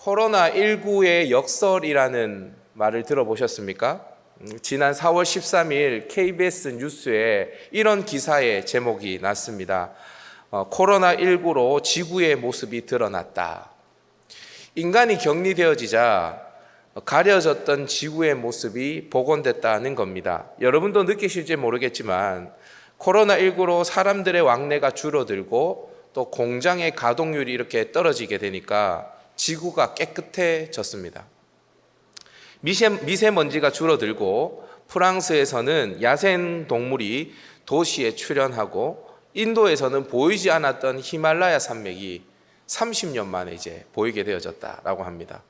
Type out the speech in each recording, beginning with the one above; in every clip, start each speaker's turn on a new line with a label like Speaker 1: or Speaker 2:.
Speaker 1: 코로나19의 역설이라는 말을 들어보셨습니까? 지난 4월 13일 KBS 뉴스에 이런 기사의 제목이 났습니다. 코로나19로 지구의 모습이 드러났다. 인간이 격리되어지자 가려졌던 지구의 모습이 복원됐다는 겁니다. 여러분도 느끼실지 모르겠지만 코로나19로 사람들의 왕래가 줄어들고 또 공장의 가동률이 이렇게 떨어지게 되니까 지구가 깨끗해졌습니다. 미세먼지가 줄어들고 프랑스에서는 야생 동물이 도시에 출현하고 인도에서는 보이지 않았던 히말라야 산맥이 30년 만에 이제 보이게 되어졌다라고 합니다.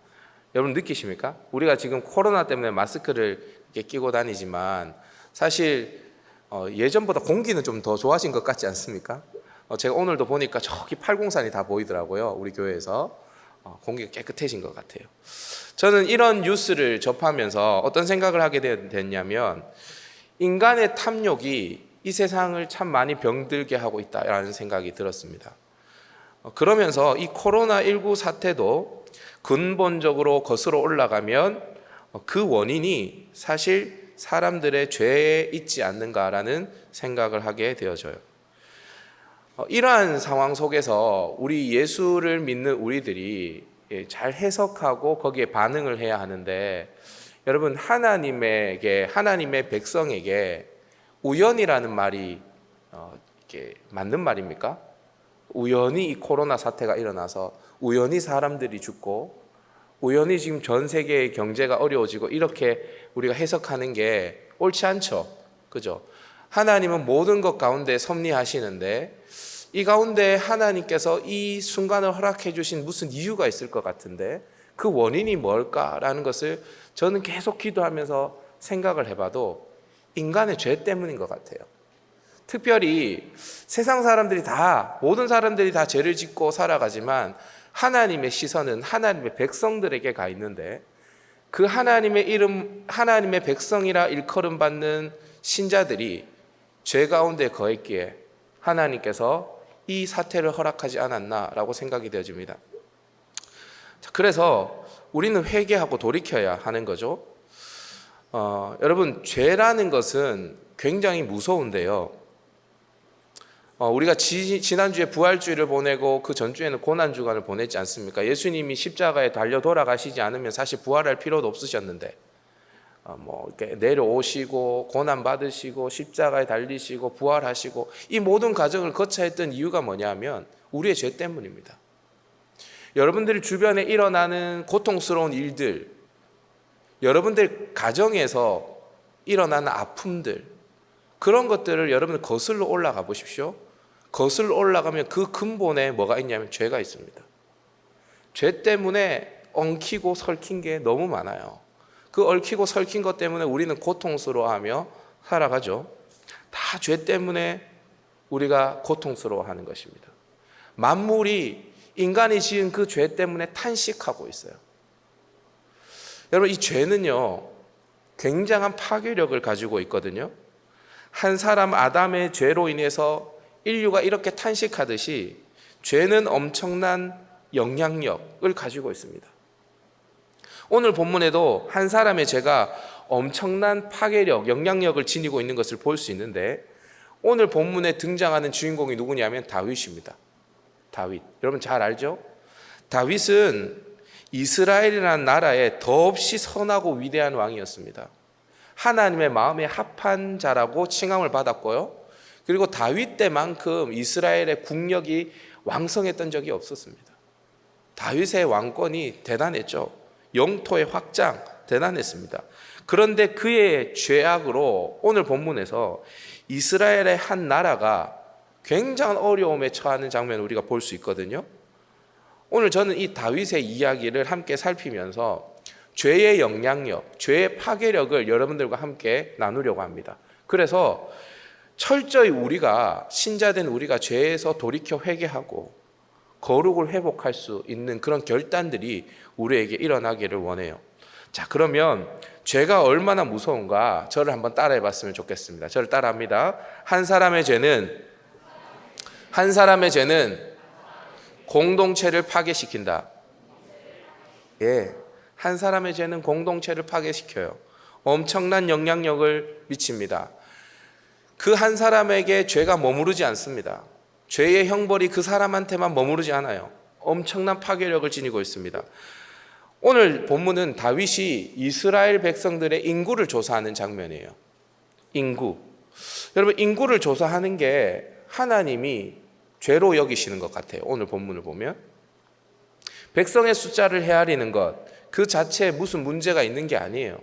Speaker 1: 여러분 느끼십니까? 우리가 지금 코로나 때문에 마스크를 이렇게 끼고 다니지만 사실 예전보다 공기는 좀 더 좋아진 것 같지 않습니까? 제가 오늘도 보니까 저기 팔공산이 다 보이더라고요. 우리 교회에서 공기가 깨끗해진 것 같아요. 저는 이런 뉴스를 접하면서 어떤 생각을 하게 됐냐면 인간의 탐욕이 이 세상을 참 많이 병들게 하고 있다라는 생각이 들었습니다. 그러면서 이 코로나19 사태도 근본적으로 거슬러 올라가면 그 원인이 사실 사람들의 죄에 있지 않는가라는 생각을 하게 되어져요. 이러한 상황 속에서 우리 예수를 믿는 우리들이 잘 해석하고 거기에 반응을 해야 하는데, 여러분 하나님의 백성에게 우연이라는 말이 이게 맞는 말입니까? 우연히 이 코로나 사태가 일어나서 우연히 사람들이 죽고 우연히 지금 전 세계의 경제가 어려워지고 이렇게 우리가 해석하는 게 옳지 않죠. 그죠? 하나님은 모든 것 가운데 섭리하시는데 이 가운데 하나님께서 이 순간을 허락해 주신 무슨 이유가 있을 것 같은데 그 원인이 뭘까라는 것을 저는 계속 기도하면서 생각을 해봐도 인간의 죄 때문인 것 같아요. 특별히 세상 사람들이 모든 사람들이 다 죄를 짓고 살아가지만 하나님의 시선은 하나님의 백성들에게 가 있는데 그 하나님의 백성이라 일컬음 받는 신자들이 죄 가운데 거했기에 하나님께서 이 사태를 허락하지 않았나라고 생각이 되어집니다. 그래서 우리는 회개하고 돌이켜야 하는 거죠. 여러분 죄라는 것은 굉장히 무서운데요. 우리가 지난주에 부활주일을 보내고 그 전주에는 고난주간을 보냈지 않습니까? 예수님이 십자가에 달려 돌아가시지 않으면 사실 부활할 필요도 없으셨는데 이렇게 내려오시고 고난 받으시고 십자가에 달리시고 부활하시고 이 모든 과정을 거쳐야 했던 이유가 뭐냐면 우리의 죄 때문입니다. 여러분들 주변에 일어나는 고통스러운 일들, 여러분들 가정에서 일어나는 아픔들, 그런 것들을 여러분 거슬러 올라가 보십시오. 거슬러 올라가면 그 근본에 뭐가 있냐면 죄가 있습니다. 죄 때문에 엉키고 설킨 게 너무 많아요. 그 얽히고 설킨 것 때문에 우리는 고통스러워하며 살아가죠. 다 죄 때문에 우리가 고통스러워하는 것입니다. 만물이 인간이 지은 그 죄 때문에 탄식하고 있어요. 여러분 이 죄는요 굉장한 파괴력을 가지고 있거든요. 한 사람 아담의 죄로 인해서 인류가 이렇게 탄식하듯이 죄는 엄청난 영향력을 가지고 있습니다. 오늘 본문에도 한 사람의 죄가 엄청난 파괴력, 영향력을 지니고 있는 것을 볼 수 있는데 오늘 본문에 등장하는 주인공이 누구냐면 다윗입니다. 다윗. 여러분 잘 알죠? 다윗은 이스라엘이라는 나라에 더없이 선하고 위대한 왕이었습니다. 하나님의 마음에 합한 자라고 칭함을 받았고요. 그리고 다윗 때만큼 이스라엘의 국력이 왕성했던 적이 없었습니다. 다윗의 왕권이 대단했죠. 영토의 확장 대단했습니다. 그런데 그의 죄악으로 오늘 본문에서 이스라엘의 한 나라가 굉장한 어려움에 처하는 장면을 우리가 볼 수 있거든요. 오늘 저는 이 다윗의 이야기를 함께 살피면서 죄의 영향력, 죄의 파괴력을 여러분들과 함께 나누려고 합니다. 그래서 철저히 우리가 신자된 우리가 죄에서 돌이켜 회개하고 거룩을 회복할 수 있는 그런 결단들이 우리에게 일어나기를 원해요. 자, 그러면 죄가 얼마나 무서운가 저를 한번 따라해 봤으면 좋겠습니다. 저를 따라합니다. 한 사람의 죄는 공동체를 파괴시킨다. 한 사람의 죄는 공동체를 파괴시켜요. 엄청난 영향력을 미칩니다. 그 한 사람에게 죄가 머무르지 않습니다. 죄의 형벌이 그 사람한테만 머무르지 않아요. 엄청난 파괴력을 지니고 있습니다. 오늘 본문은 다윗이 이스라엘 백성들의 인구를 조사하는 장면이에요. 인구. 여러분, 인구를 조사하는 게 하나님이 죄로 여기시는 것 같아요. 오늘 본문을 보면 백성의 숫자를 헤아리는 것, 그 자체에 무슨 문제가 있는 게 아니에요.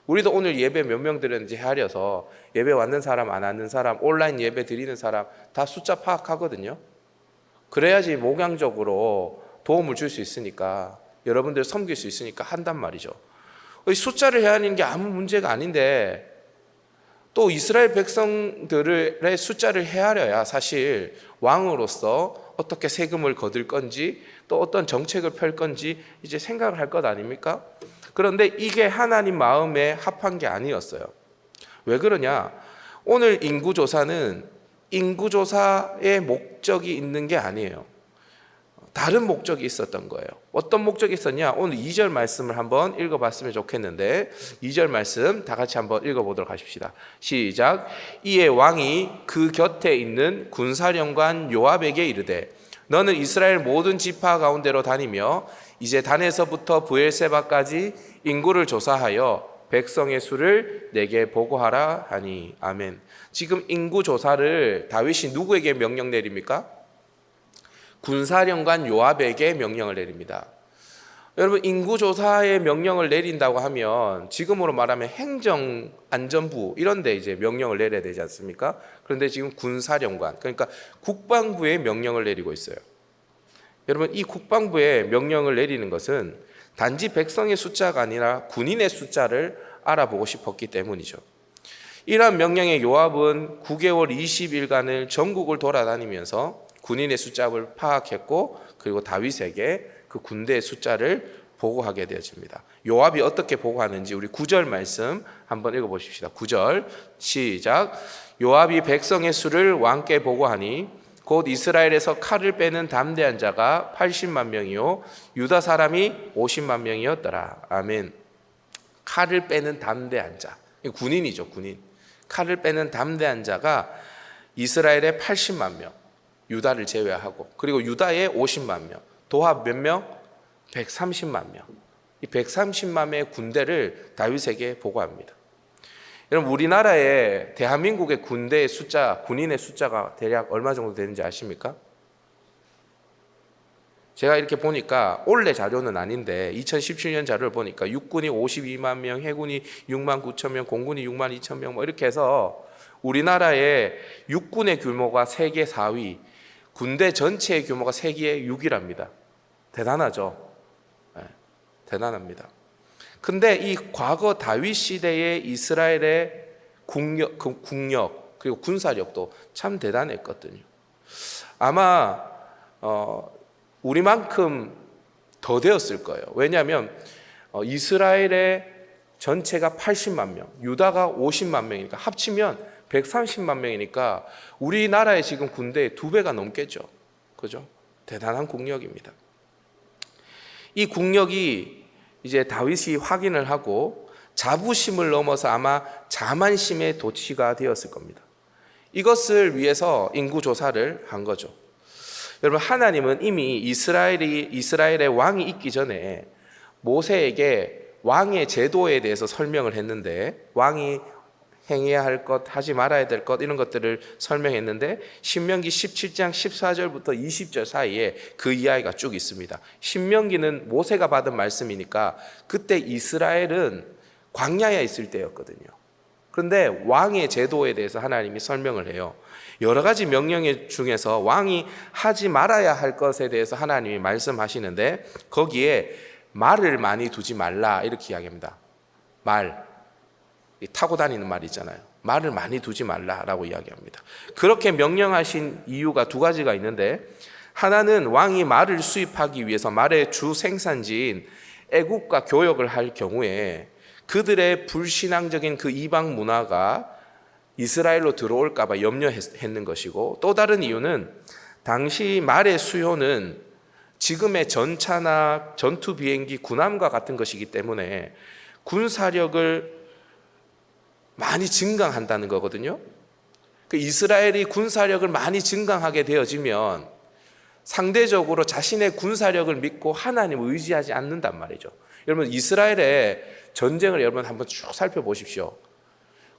Speaker 1: 우리도 오늘 예배 몇 명 드렸는지 헤아려서 예배 왔는 사람 안 왔는 사람, 온라인 예배 드리는 사람 다 숫자 파악하거든요. 그래야지 목양적으로 도움을 줄 수 있으니까, 여러분들 섬길 수 있으니까 한단 말이죠. 숫자를 헤아리는 게 아무 문제가 아닌데 또 이스라엘 백성들의 숫자를 헤아려야 사실 왕으로서 어떻게 세금을 거둘 건지 또 어떤 정책을 펼 건지 이제 생각을 할 것 아닙니까? 그런데 이게 하나님 마음에 합한 게 아니었어요. 왜 그러냐? 오늘 인구조사는 인구조사의 목적이 있는 게 아니에요. 다른 목적이 있었던 거예요. 어떤 목적이 있었냐? 오늘 2절 말씀을 한번 읽어봤으면 좋겠는데 2절 말씀 다 같이 한번 읽어보도록 하십시다. 시작. 이에 왕이 그 곁에 있는 군사령관 요압에게 이르되 너는 이스라엘 모든 지파 가운데로 다니며 이제 단에서부터 브엘세바까지 인구를 조사하여 백성의 수를 내게 보고하라 하니. 아멘. 지금 인구 조사를 다윗이 누구에게 명령 내립니까? 군사령관 요압에게 명령을 내립니다. 여러분, 인구조사의 명령을 내린다고 하면 지금으로 말하면 행정안전부 이런 데 이제 명령을 내려야 되지 않습니까? 그런데 지금 군사령관, 그러니까 국방부의 명령을 내리고 있어요. 여러분, 이 국방부의 명령을 내리는 것은 단지 백성의 숫자가 아니라 군인의 숫자를 알아보고 싶었기 때문이죠. 이러한 명령에 요압은 9개월 20일간을 전국을 돌아다니면서 군인의 숫자를 파악했고 그리고 다윗에게 그 군대의 숫자를 보고하게 되어집니다. 요압이 어떻게 보고하는지 우리 9절 말씀 한번 읽어보십시다. 9절 시작. 요압이 백성의 수를 왕께 보고하니 곧 이스라엘에서 칼을 빼는 담대한 자가 80만 명이요 유다 사람이 50만 명이었더라. 아멘. 칼을 빼는 담대한 자, 군인이죠. 군인. 칼을 빼는 담대한 자가 이스라엘의 80만 명, 유다를 제외하고, 그리고 유다의 50만 명, 도합 몇 명? 130만 명. 이 130만 명의 군대를 다윗에게 보고합니다. 여러분, 우리나라의 대한민국의 군대의 숫자, 군인의 숫자가 대략 얼마 정도 되는지 아십니까? 제가 이렇게 보니까 올해 자료는 아닌데 2017년 자료를 보니까 육군이 52만 명, 해군이 6만 9천 명, 공군이 6만 2천 명 뭐 이렇게 해서 우리나라의 육군의 규모가 세계 4위, 군대 전체의 규모가 세계 6위랍니다. 대단하죠? 네, 대단합니다. 근데 이 과거 다윗 시대의 이스라엘의 국력 그리고 군사력도 참 대단했거든요. 아마 우리만큼 더 되었을 거예요. 왜냐하면 이스라엘의 전체가 80만 명, 유다가 50만 명이니까 합치면 130만 명이니까 우리나라의 지금 군대의 2배가 넘겠죠. 그죠? 대단한 국력입니다. 이 국력이 이제 다윗이 확인을 하고 자부심을 넘어서 아마 자만심의 도취가 되었을 겁니다. 이것을 위해서 인구조사를 한 거죠. 여러분, 하나님은 이미 이스라엘의 왕이 있기 전에 모세에게 왕의 제도에 대해서 설명을 했는데, 왕이 행해야 할 것, 하지 말아야 될 것, 이런 것들을 설명했는데 신명기 17장 14절부터 20절 사이에 그 이야기가 쭉 있습니다. 신명기는 모세가 받은 말씀이니까 그때 이스라엘은 광야에 있을 때였거든요. 그런데 왕의 제도에 대해서 하나님이 설명을 해요. 여러 가지 명령 중에서 왕이 하지 말아야 할 것에 대해서 하나님이 말씀하시는데 거기에 말을 많이 두지 말라 이렇게 이야기합니다. 말, 타고 다니는 말 있잖아요. 말을 많이 두지 말라라고 이야기합니다. 그렇게 명령하신 이유가 2가지가 있는데, 하나는 왕이 말을 수입하기 위해서 말의 주 생산지인 애국과 교역을 할 경우에 그들의 불신앙적인 그 이방 문화가 이스라엘로 들어올까 봐 염려했는 것이고, 또 다른 이유는 당시 말의 수요는 지금의 전차나 전투 비행기, 군함과 같은 것이기 때문에 군사력을 많이 증강한다는 거거든요. 그 이스라엘이 군사력을 많이 증강하게 되어지면 상대적으로 자신의 군사력을 믿고 하나님을 의지하지 않는단 말이죠. 여러분, 이스라엘의 전쟁을 여러분 한번 쭉 살펴보십시오.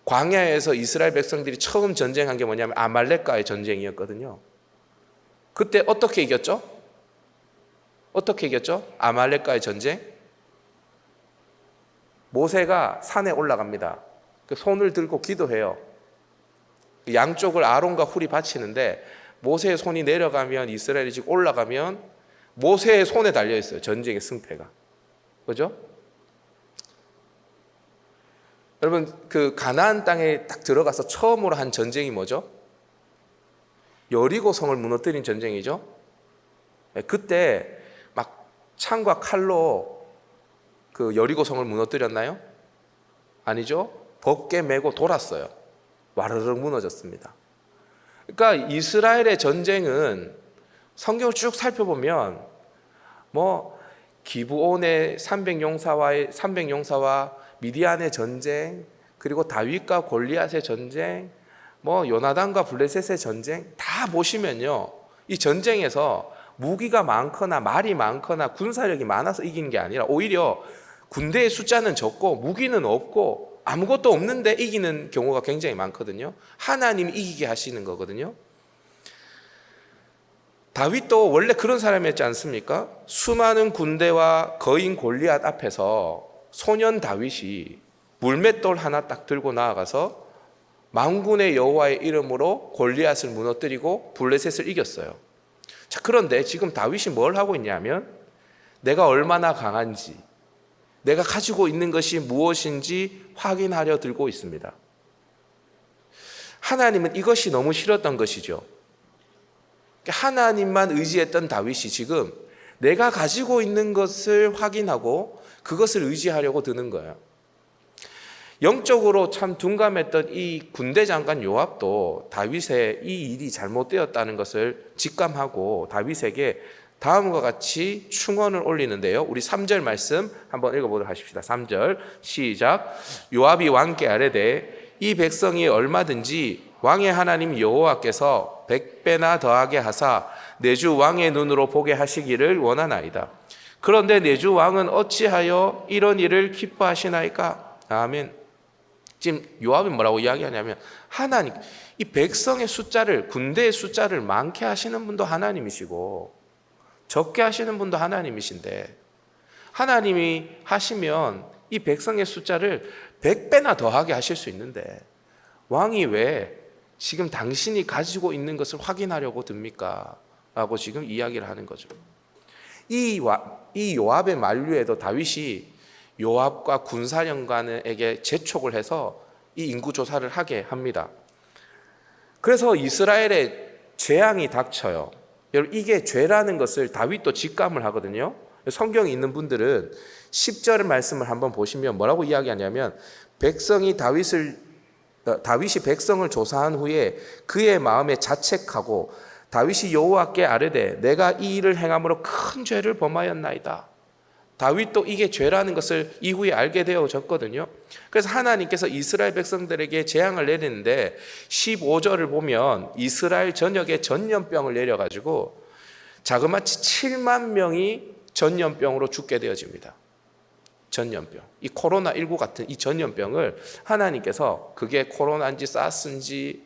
Speaker 1: 광야에서 이스라엘 백성들이 처음 전쟁한 게 뭐냐면 아말렉과의 전쟁이었거든요. 그때 어떻게 이겼죠? 어떻게 이겼죠? 아말렉과의 전쟁? 모세가 산에 올라갑니다. 손을 들고 기도해요. 양쪽을 아론과 훌이 바치는데 모세의 손이 내려가면 이스라엘이 지금 올라가면 모세의 손에 달려 있어요. 전쟁의 승패가. 그죠? 여러분, 그 가나안 땅에 딱 들어가서 처음으로 한 전쟁이 뭐죠? 여리고 성을 무너뜨린 전쟁이죠. 그때 막 창과 칼로 그 여리고 성을 무너뜨렸나요? 아니죠. 벗게 메고 돌았어요. 와르르 무너졌습니다. 그러니까 이스라엘의 전쟁은 성경을 쭉 살펴보면 뭐 기브온의 300용사와 미디안의 전쟁, 그리고 다윗과 골리앗의 전쟁, 뭐 요나단과 블레셋의 전쟁 다 보시면요, 이 전쟁에서 무기가 많거나 말이 많거나 군사력이 많아서 이기는 게 아니라 오히려 군대의 숫자는 적고 무기는 없고 아무것도 없는데 이기는 경우가 굉장히 많거든요. 하나님이 이기게 하시는 거거든요. 다윗도 원래 그런 사람이었지 않습니까? 수많은 군대와 거인 골리앗 앞에서 소년 다윗이 물맷돌 하나 딱 들고 나아가서 만군의 여호와의 이름으로 골리앗을 무너뜨리고 블레셋을 이겼어요. 자, 그런데 지금 다윗이 뭘 하고 있냐면 내가 얼마나 강한지, 내가 가지고 있는 것이 무엇인지 확인하려 들고 있습니다. 하나님은 이것이 너무 싫었던 것이죠. 하나님만 의지했던 다윗이 지금 내가 가지고 있는 것을 확인하고 그것을 의지하려고 드는 거예요. 영적으로 참 둔감했던 이 군대 장관 요압도 다윗의 이 일이 잘못되었다는 것을 직감하고 다윗에게 다음과 같이 충언을 올리는데요. 우리 3절 말씀 한번 읽어보도록 하십시다. 3절 시작. 요압이 왕께 아뢰되 이 백성이 얼마든지 왕의 하나님 여호와께서 100배나 더하게 하사 내 주 왕의 눈으로 보게 하시기를 원하나이다. 그런데 내 주 왕은 어찌하여 이런 일을 기뻐하시나이까? 아멘. 지금 요압이 뭐라고 이야기하냐면 하나님, 이 백성의 숫자를, 군대의 숫자를 많게 하시는 분도 하나님이시고 적게 하시는 분도 하나님이신데 하나님이 하시면 이 백성의 숫자를 100배나 더하게 하실 수 있는데 왕이 왜 지금 당신이 가지고 있는 것을 확인하려고 듭니까? 라고 지금 이야기를 하는 거죠. 이 요압의 만류에도 다윗이 요압과 군사령관에게 재촉을 해서 이 인구조사를 하게 합니다. 그래서 이스라엘의 재앙이 닥쳐요. 여러분, 이게 죄라는 것을 다윗도 직감을 하거든요. 성경에 있는 분들은 10절 말씀을 한번 보시면 뭐라고 이야기하냐면 다윗이 백성을 조사한 후에 그의 마음에 자책하고 다윗이 여호와께 아뢰되 내가 이 일을 행함으로 큰 죄를 범하였나이다. 다윗도 이게 죄라는 것을 이후에 알게 되어졌거든요. 그래서 하나님께서 이스라엘 백성들에게 재앙을 내리는데 15절을 보면 이스라엘 전역에 전염병을 내려가지고 자그마치 7만 명이 전염병으로 죽게 되어집니다. 전염병. 이 코로나19 같은 이 전염병을 하나님께서 그게 코로나인지 사스인지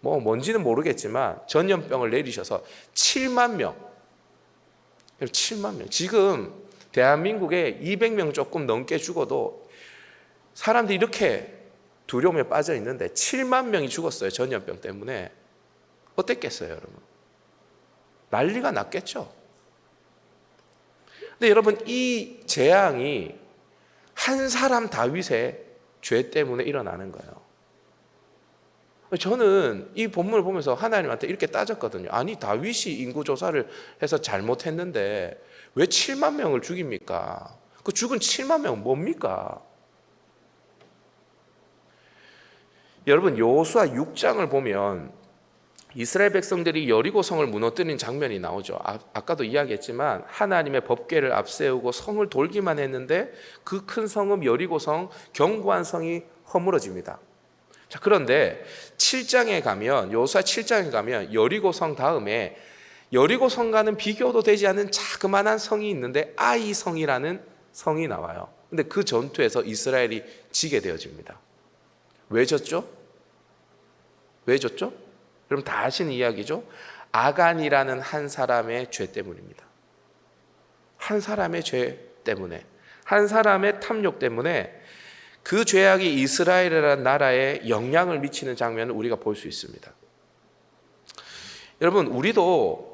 Speaker 1: 뭐 뭔지는 모르겠지만 전염병을 내리셔서 7만 명. 7만 명. 지금 대한민국에 200명 조금 넘게 죽어도 사람들이 이렇게 두려움에 빠져 있는데 7만 명이 죽었어요. 전염병 때문에. 어땠겠어요, 여러분? 난리가 났겠죠. 근데 여러분, 이 재앙이 한 사람 다윗의 죄 때문에 일어나는 거예요. 저는 이 본문을 보면서 하나님한테 이렇게 따졌거든요. 아니, 다윗이 인구조사를 해서 잘못했는데 왜 7만 명을 죽입니까? 그 죽은 7만 명은 뭡니까? 여러분, 여호수아 6장을 보면 이스라엘 백성들이 여리고성을 무너뜨린 장면이 나오죠. 아까도 이야기했지만 하나님의 법궤를 앞세우고 성을 돌기만 했는데 그 큰 성읍 여리고성, 견고한 성이 허물어집니다. 자, 그런데 7장에 가면, 여호수아 7장에 가면 여리고성 다음에 여리고성과는 비교도 되지 않는 자그마한 성이 있는데 아이 성이라는 성이 나와요. 근데 그 전투에서 이스라엘이 지게 되어집니다. 왜 졌죠? 왜 졌죠? 여러분 다 아시는 이야기죠? 아간이라는 한 사람의 죄 때문입니다. 한 사람의 죄 때문에, 한 사람의 탐욕 때문에 그 죄악이 이스라엘이라는 나라에 영향을 미치는 장면을 우리가 볼 수 있습니다. 여러분, 우리도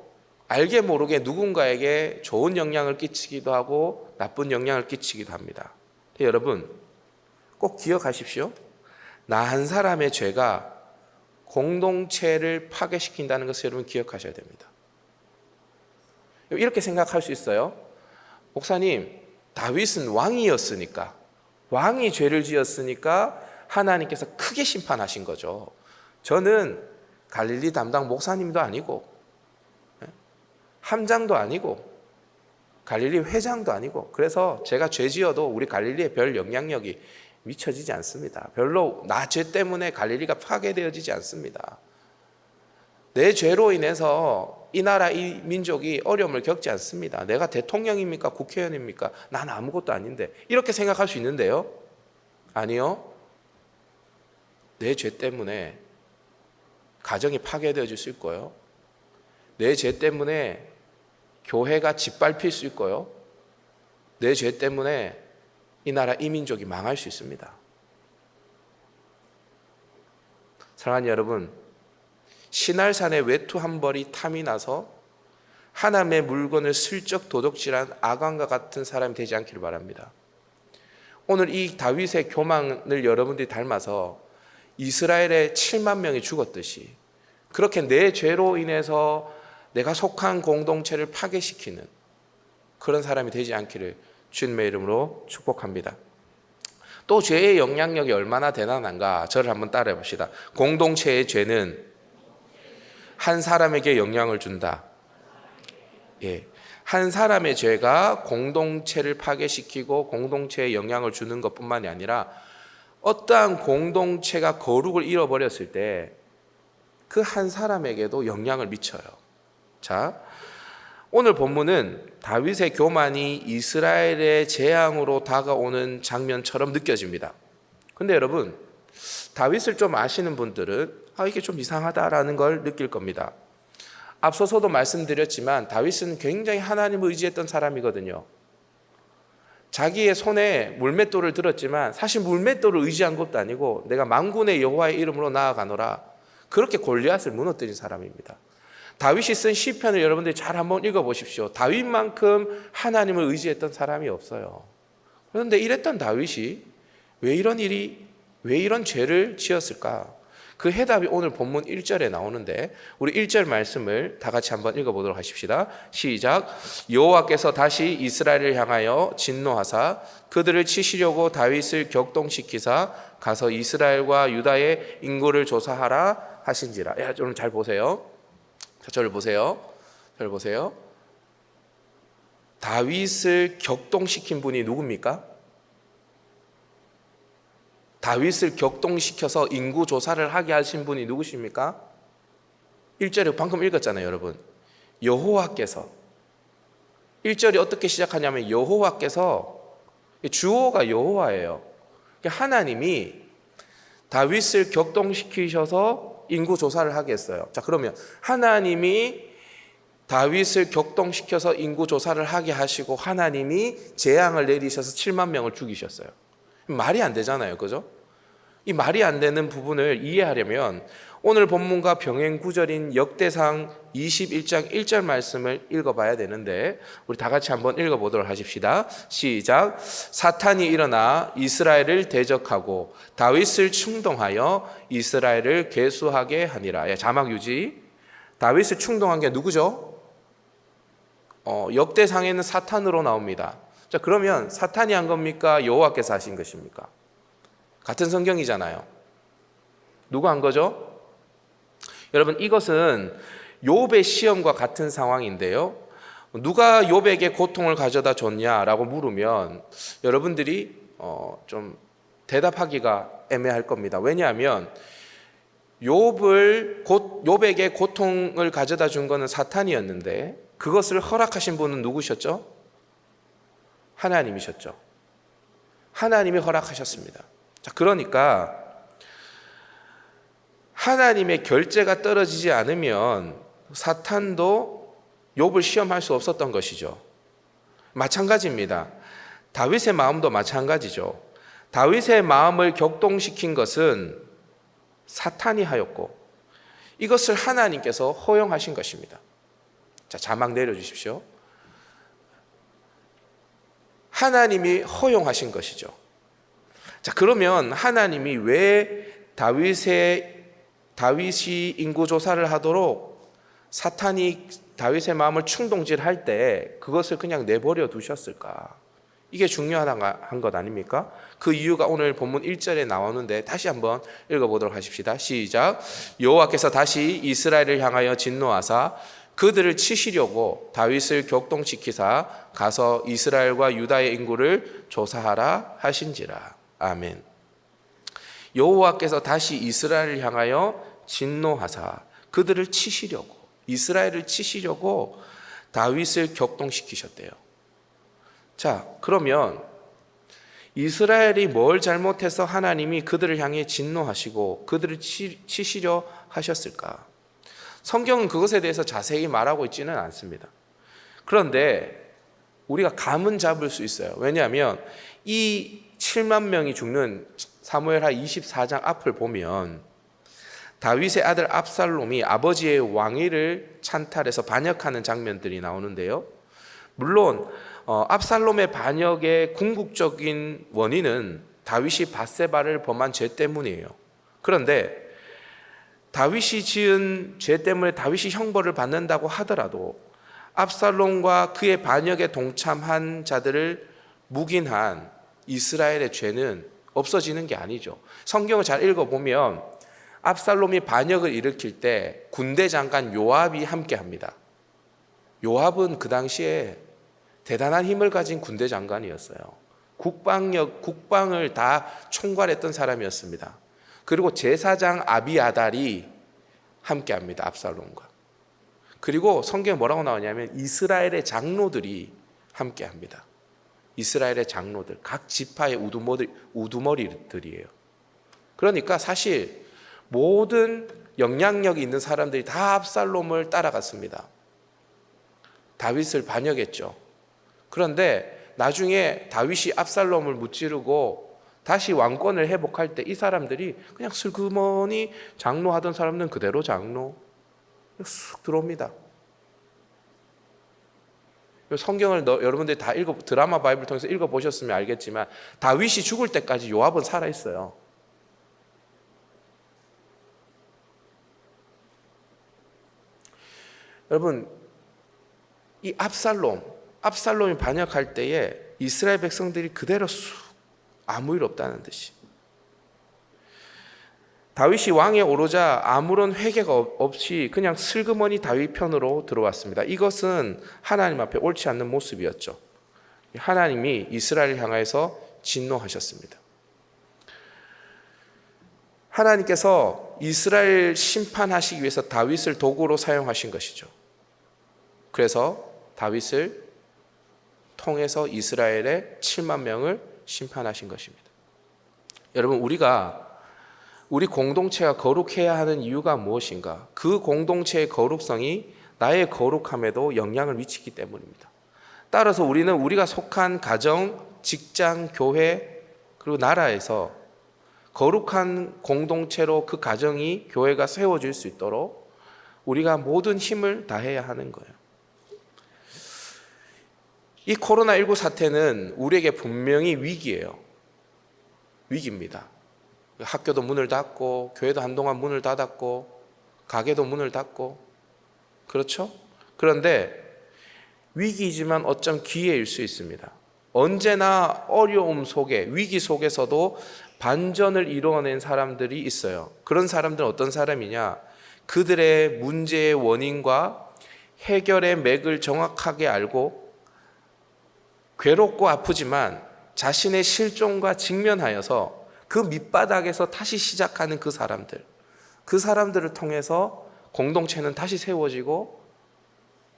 Speaker 1: 알게 모르게 누군가에게 좋은 영향을 끼치기도 하고 나쁜 영향을 끼치기도 합니다. 여러분 꼭 기억하십시오. 나 한 사람의 죄가 공동체를 파괴시킨다는 것을 여러분 기억하셔야 됩니다. 이렇게 생각할 수 있어요. 목사님, 다윗은 왕이었으니까, 왕이 죄를 지었으니까 하나님께서 크게 심판하신 거죠. 저는 갈릴리 담당 목사님도 아니고 함장도 아니고 갈릴리 회장도 아니고, 그래서 제가 죄 지어도 우리 갈릴리에 별 영향력이 미쳐지지 않습니다. 별로 나 죄 때문에 갈릴리가 파괴되어지지 않습니다. 내 죄로 인해서 이 나라 이 민족이 어려움을 겪지 않습니다. 내가 대통령입니까? 국회의원입니까? 난 아무것도 아닌데, 이렇게 생각할 수 있는데요. 아니요. 내 죄 때문에 가정이 파괴되어질 수 있고요. 내 죄 때문에 교회가 짓밟힐 수 있고요. 내 죄 때문에 이 나라 이 민족이 망할 수 있습니다. 사랑하는 여러분, 신할산에 외투 한 벌이 탐이 나서 하나님의 물건을 슬쩍 도둑질한 아간과 같은 사람이 되지 않기를 바랍니다. 오늘 이 다윗의 교만을 여러분들이 닮아서 이스라엘의 7만 명이 죽었듯이 그렇게 내 죄로 인해서 내가 속한 공동체를 파괴시키는 그런 사람이 되지 않기를 주님의 이름으로 축복합니다. 또 죄의 영향력이 얼마나 대단한가, 저를 한번 따라해 봅시다. 공동체의 죄는 한 사람에게 영향을 준다. 예, 한 사람의 죄가 공동체를 파괴시키고 공동체에 영향을 주는 것뿐만이 아니라 어떠한 공동체가 거룩을 잃어버렸을 때 그 한 사람에게도 영향을 미쳐요. 자, 오늘 본문은 다윗의 교만이 이스라엘의 재앙으로 다가오는 장면처럼 느껴집니다. 근데 여러분, 다윗을 좀 아시는 분들은 이게 좀 이상하다라는 걸 느낄 겁니다. 앞서서도 말씀드렸지만 다윗은 굉장히 하나님을 의지했던 사람이거든요. 자기의 손에 물맷돌을 들었지만 사실 물맷돌을 의지한 것도 아니고 내가 만군의 여호와의 이름으로 나아가노라, 그렇게 골리앗을 무너뜨린 사람입니다. 다윗이 쓴 시편을 여러분들이 잘 한번 읽어보십시오. 다윗만큼 하나님을 의지했던 사람이 없어요. 그런데 이랬던 다윗이 왜 이런 죄를 지었을까? 그 해답이 오늘 본문 1절에 나오는데 우리 1절 말씀을 다 같이 한번 읽어보도록 하십시다. 시작. 여호와께서 다시 이스라엘을 향하여 진노하사 그들을 치시려고 다윗을 격동시키사 가서 이스라엘과 유다의 인구를 조사하라 하신지라. 여러분 잘 보세요. 저를 보세요. 저를 보세요. 다윗을 격동시킨 분이 누굽니까? 다윗을 격동시켜서 인구 조사를 하게 하신 분이 누구십니까? 1절에 방금 읽었잖아요, 여러분. 여호와께서. 1절이 어떻게 시작하냐면 여호와께서, 주어가 여호와예요. 하나님이 다윗을 격동시키셔서 인구 조사를 하게 했어요. 자, 그러면 하나님이 다윗을 격동시켜서 인구 조사를 하게 하시고 하나님이 재앙을 내리셔서 7만 명을 죽이셨어요. 말이 안 되잖아요, 그죠? 이 말이 안 되는 부분을 이해하려면 오늘 본문과 병행 구절인 역대상 21장 1절 말씀을 읽어봐야 되는데 우리 다 같이 한번 읽어보도록 하십시다. 시작. 사탄이 일어나 이스라엘을 대적하고 다윗을 충동하여 이스라엘을 계수하게 하니라. 자막 유지. 다윗을 충동한 게 누구죠? 역대상에는 사탄으로 나옵니다. 자, 그러면 사탄이 한 겁니까? 여호와께서 하신 것입니까? 같은 성경이잖아요. 누가 한 거죠? 여러분, 이것은 욥의 시험과 같은 상황인데요. 누가 욥에게 고통을 가져다 줬냐라고 물으면 여러분들이 좀 대답하기가 애매할 겁니다. 왜냐하면 욥에게 고통을 가져다 준 것은 사탄이었는데 그것을 허락하신 분은 누구셨죠? 하나님이셨죠. 하나님이 허락하셨습니다. 자, 그러니까 하나님의 결재가 떨어지지 않으면 사탄도 욥을 시험할 수 없었던 것이죠. 마찬가지입니다. 다윗의 마음도 마찬가지죠. 다윗의 마음을 격동시킨 것은 사탄이 하였고 이것을 하나님께서 허용하신 것입니다. 자, 자막 내려주십시오. 하나님이 허용하신 것이죠. 자, 그러면 하나님이 왜 다윗이 인구조사를 하도록 사탄이 다윗의 마음을 충동질할 때 그것을 그냥 내버려 두셨을까? 이게 중요한 것 아닙니까? 그 이유가 오늘 본문 1절에 나오는데 다시 한번 읽어보도록 하십시다. 시작. 여호와께서 다시 이스라엘을 향하여 진노하사 그들을 치시려고 다윗을 격동시키사 가서 이스라엘과 유다의 인구를 조사하라 하신지라. 아멘. 여호와께서 다시 이스라엘을 향하여 진노하사 그들을 치시려고, 이스라엘을 치시려고 다윗을 격동시키셨대요. 자, 그러면 이스라엘이 뭘 잘못해서 하나님이 그들을 향해 진노하시고 그들을 치시려 하셨을까? 성경은 그것에 대해서 자세히 말하고 있지는 않습니다. 그런데 우리가 감은 잡을 수 있어요. 왜냐하면 이 7만 명이 죽는 사무엘하 24장 앞을 보면 다윗의 아들 압살롬이 아버지의 왕위를 찬탈해서 반역하는 장면들이 나오는데요. 물론 압살롬의 반역의 궁극적인 원인은 다윗이 밧세바를 범한 죄 때문이에요. 그런데 다윗이 지은 죄 때문에 다윗이 형벌을 받는다고 하더라도 압살롬과 그의 반역에 동참한 자들을 묵인한 이스라엘의 죄는 없어지는 게 아니죠. 성경을 잘 읽어보면 압살롬이 반역을 일으킬 때 군대 장관 요압이 함께합니다. 요압은 그 당시에 대단한 힘을 가진 군대 장관이었어요. 국방을 다 총괄했던 사람이었습니다. 그리고 제사장 아비아달이 함께합니다. 압살롬과. 그리고 성경에 뭐라고 나오냐면 이스라엘의 장로들이 함께합니다. 이스라엘의 장로들, 각 지파의 우두머리들이에요. 그러니까 사실 모든 영향력이 있는 사람들이 다 압살롬을 따라갔습니다. 다윗을 반역했죠. 그런데 나중에 다윗이 압살롬을 무찌르고 다시 왕권을 회복할 때 이 사람들이 그냥 슬그머니 장로하던 사람들은 그대로 장로 쑥 들어옵니다. 성경을 여러분들이 다 드라마 바이블 통해서 읽어보셨으면 알겠지만 다윗이 죽을 때까지 요압은 살아있어요. 여러분, 이 압살롬이 반역할 때에 이스라엘 백성들이 그대로 쑥 아무 일 없다는 듯이 다윗이 왕에 오르자 아무런 회개가 없이 그냥 슬그머니 다윗 편으로 들어왔습니다. 이것은 하나님 앞에 옳지 않는 모습이었죠. 하나님이 이스라엘을 향해서 진노하셨습니다. 하나님께서 이스라엘 심판하시기 위해서 다윗을 도구로 사용하신 것이죠. 그래서 다윗을 통해서 이스라엘의 7만 명을 심판하신 것입니다. 여러분, 우리 공동체가 거룩해야 하는 이유가 무엇인가? 그 공동체의 거룩성이 나의 거룩함에도 영향을 미치기 때문입니다. 따라서 우리가 속한 가정, 직장, 교회, 그리고 나라에서 거룩한 공동체로 그 가정이, 교회가 세워질 수 있도록 우리가 모든 힘을 다해야 하는 거예요. 이 코로나19 사태는 우리에게 분명히 위기예요. 위기입니다. 학교도 문을 닫고, 교회도 한동안 문을 닫았고, 가게도 문을 닫고, 그렇죠? 그런데 위기이지만 어쩜 기회일 수 있습니다. 언제나 어려움 속에, 위기 속에서도 반전을 이루어낸 사람들이 있어요. 그런 사람들은 어떤 사람이냐? 그들의 문제의 원인과 해결의 맥을 정확하게 알고 괴롭고 아프지만 자신의 실종과 직면하여서 그 밑바닥에서 다시 시작하는 그 사람들을 통해서 공동체는 다시 세워지고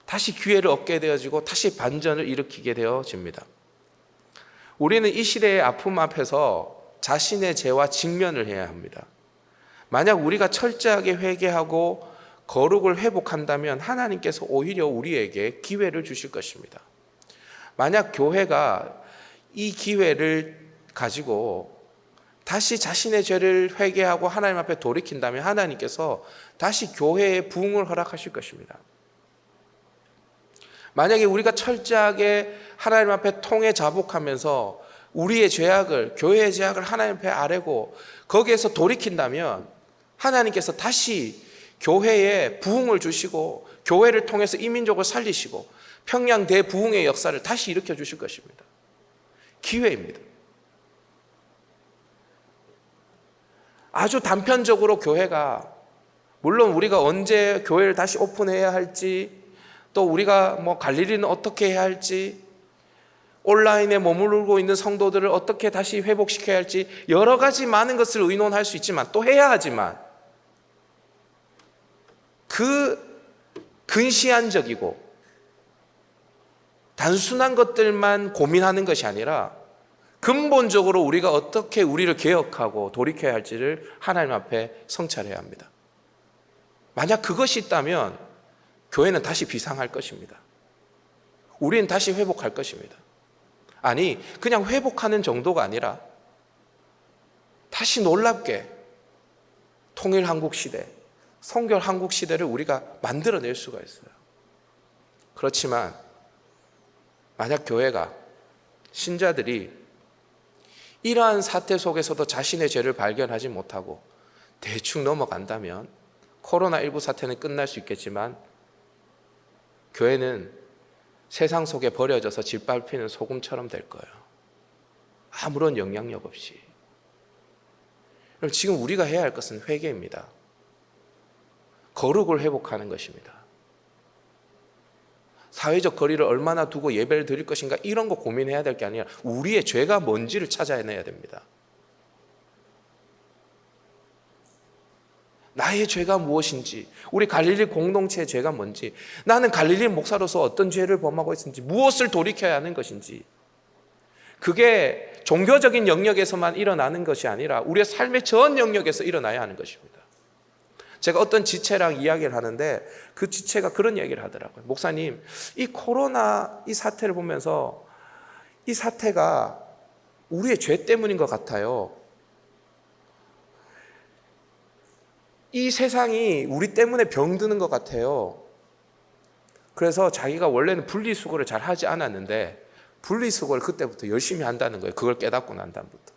Speaker 1: 다시 기회를 얻게 되어지고 다시 반전을 일으키게 되어집니다. 우리는 이 시대의 아픔 앞에서 자신의 죄와 직면을 해야 합니다. 만약 우리가 철저하게 회개하고 거룩을 회복한다면 하나님께서 오히려 우리에게 기회를 주실 것입니다. 만약 교회가 이 기회를 가지고 다시 자신의 죄를 회개하고 하나님 앞에 돌이킨다면 하나님께서 다시 교회의 부흥을 허락하실 것입니다. 만약에 우리가 철저하게 하나님 앞에 통해 자복하면서 우리의 죄악을, 교회의 죄악을 하나님 앞에 아뢰고 거기에서 돌이킨다면 하나님께서 다시 교회에 부흥을 주시고 교회를 통해서 이민족을 살리시고 평양 대부흥의 역사를 다시 일으켜 주실 것입니다. 기회입니다. 아주 단편적으로 교회가, 물론 우리가 언제 교회를 다시 오픈해야 할지, 또 우리가 갈릴리는 어떻게 해야 할지, 온라인에 머무르고 있는 성도들을 어떻게 다시 회복시켜야 할지 여러 가지 많은 것을 의논할 수 있지만 또 해야 하지만 그 근시안적이고 단순한 것들만 고민하는 것이 아니라 근본적으로 우리가 어떻게 우리를 개혁하고 돌이켜야 할지를 하나님 앞에 성찰해야 합니다. 만약 그것이 있다면 교회는 다시 비상할 것입니다. 우리는 다시 회복할 것입니다. 아니, 그냥 회복하는 정도가 아니라 다시 놀랍게 통일 한국 시대, 성결 한국 시대를 우리가 만들어낼 수가 있어요. 그렇지만 만약 교회가, 신자들이 이러한 사태 속에서도 자신의 죄를 발견하지 못하고 대충 넘어간다면 코로나19 사태는 끝날 수 있겠지만 교회는 세상 속에 버려져서 짓밟히는 소금처럼 될 거예요. 아무런 영향력 없이. 그럼 지금 우리가 해야 할 것은 회개입니다. 거룩을 회복하는 것입니다. 사회적 거리를 얼마나 두고 예배를 드릴 것인가 이런 거 고민해야 될 게 아니라 우리의 죄가 뭔지를 찾아내야 됩니다. 나의 죄가 무엇인지, 우리 갈릴리 공동체의 죄가 뭔지, 나는 갈릴리 목사로서 어떤 죄를 범하고 있는지, 무엇을 돌이켜야 하는 것인지, 그게 종교적인 영역에서만 일어나는 것이 아니라 우리의 삶의 전 영역에서 일어나야 하는 것입니다. 제가 어떤 지체랑 이야기를 하는데 그 지체가 그런 얘기를 하더라고요. 목사님, 이 코로나 이 사태를 보면서 이 사태가 우리의 죄 때문인 것 같아요. 이 세상이 우리 때문에 병드는 것 같아요. 그래서 자기가 원래는 분리수거를 잘 하지 않았는데 분리수거를 그때부터 열심히 한다는 거예요. 그걸 깨닫고 난 다음부터.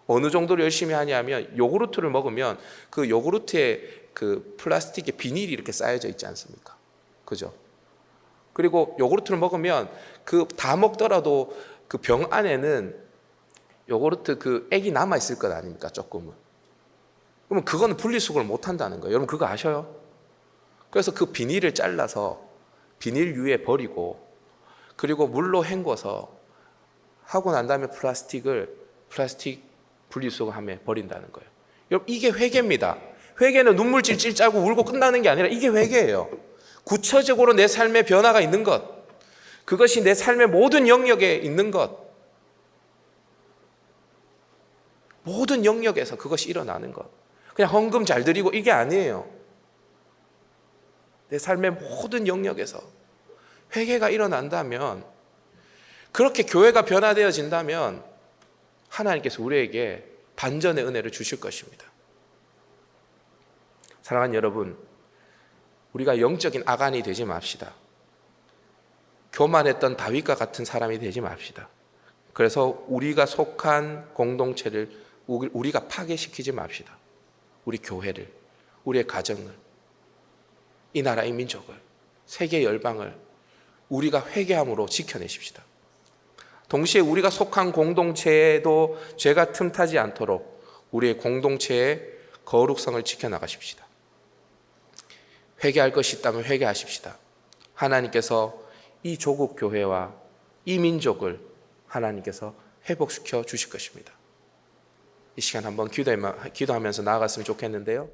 Speaker 1: 어느 정도로 열심히 하냐면 요구르트를 먹으면 그 요구르트에 그 플라스틱에 비닐이 이렇게 쌓여져 있지 않습니까? 그죠? 그리고 요구르트를 먹으면 그 다 먹더라도 그 병 안에는 요구르트 그 액이 남아 있을 것 아닙니까? 조금은. 그러면 그거는 분리수거를 못 한다는 거예요. 여러분 그거 아셔요? 그래서 그 비닐을 잘라서 비닐 위에 버리고 그리고 물로 헹궈서 하고 난 다음에 플라스틱 분리수거함에 버린다는 거예요. 여러분 이게 회개입니다. 회개는 눈물 찔찔 짜고 울고 끝나는 게 아니라 이게 회개예요. 구체적으로 내 삶의 변화가 있는 것, 그것이 내 삶의 모든 영역에 있는 것, 모든 영역에서 그것이 일어나는 것. 그냥 헌금 잘 드리고 이게 아니에요. 내 삶의 모든 영역에서 회개가 일어난다면, 그렇게 교회가 변화되어진다면 하나님께서 우리에게 반전의 은혜를 주실 것입니다. 사랑하는 여러분, 우리가 영적인 아간이 되지 맙시다. 교만했던 다윗과 같은 사람이 되지 맙시다. 그래서 우리가 속한 공동체를 우리가 파괴시키지 맙시다. 우리 교회를, 우리의 가정을, 이 나라 이 민족을, 세계 열방을 우리가 회개함으로 지켜내십시다. 동시에 우리가 속한 공동체에도 죄가 틈타지 않도록 우리의 공동체의 거룩성을 지켜나가십시다. 회개할 것이 있다면 회개하십시다. 하나님께서 이 조국 교회와 이 민족을 하나님께서 회복시켜 주실 것입니다. 이 시간 한번 기도하면서 나아갔으면 좋겠는데요.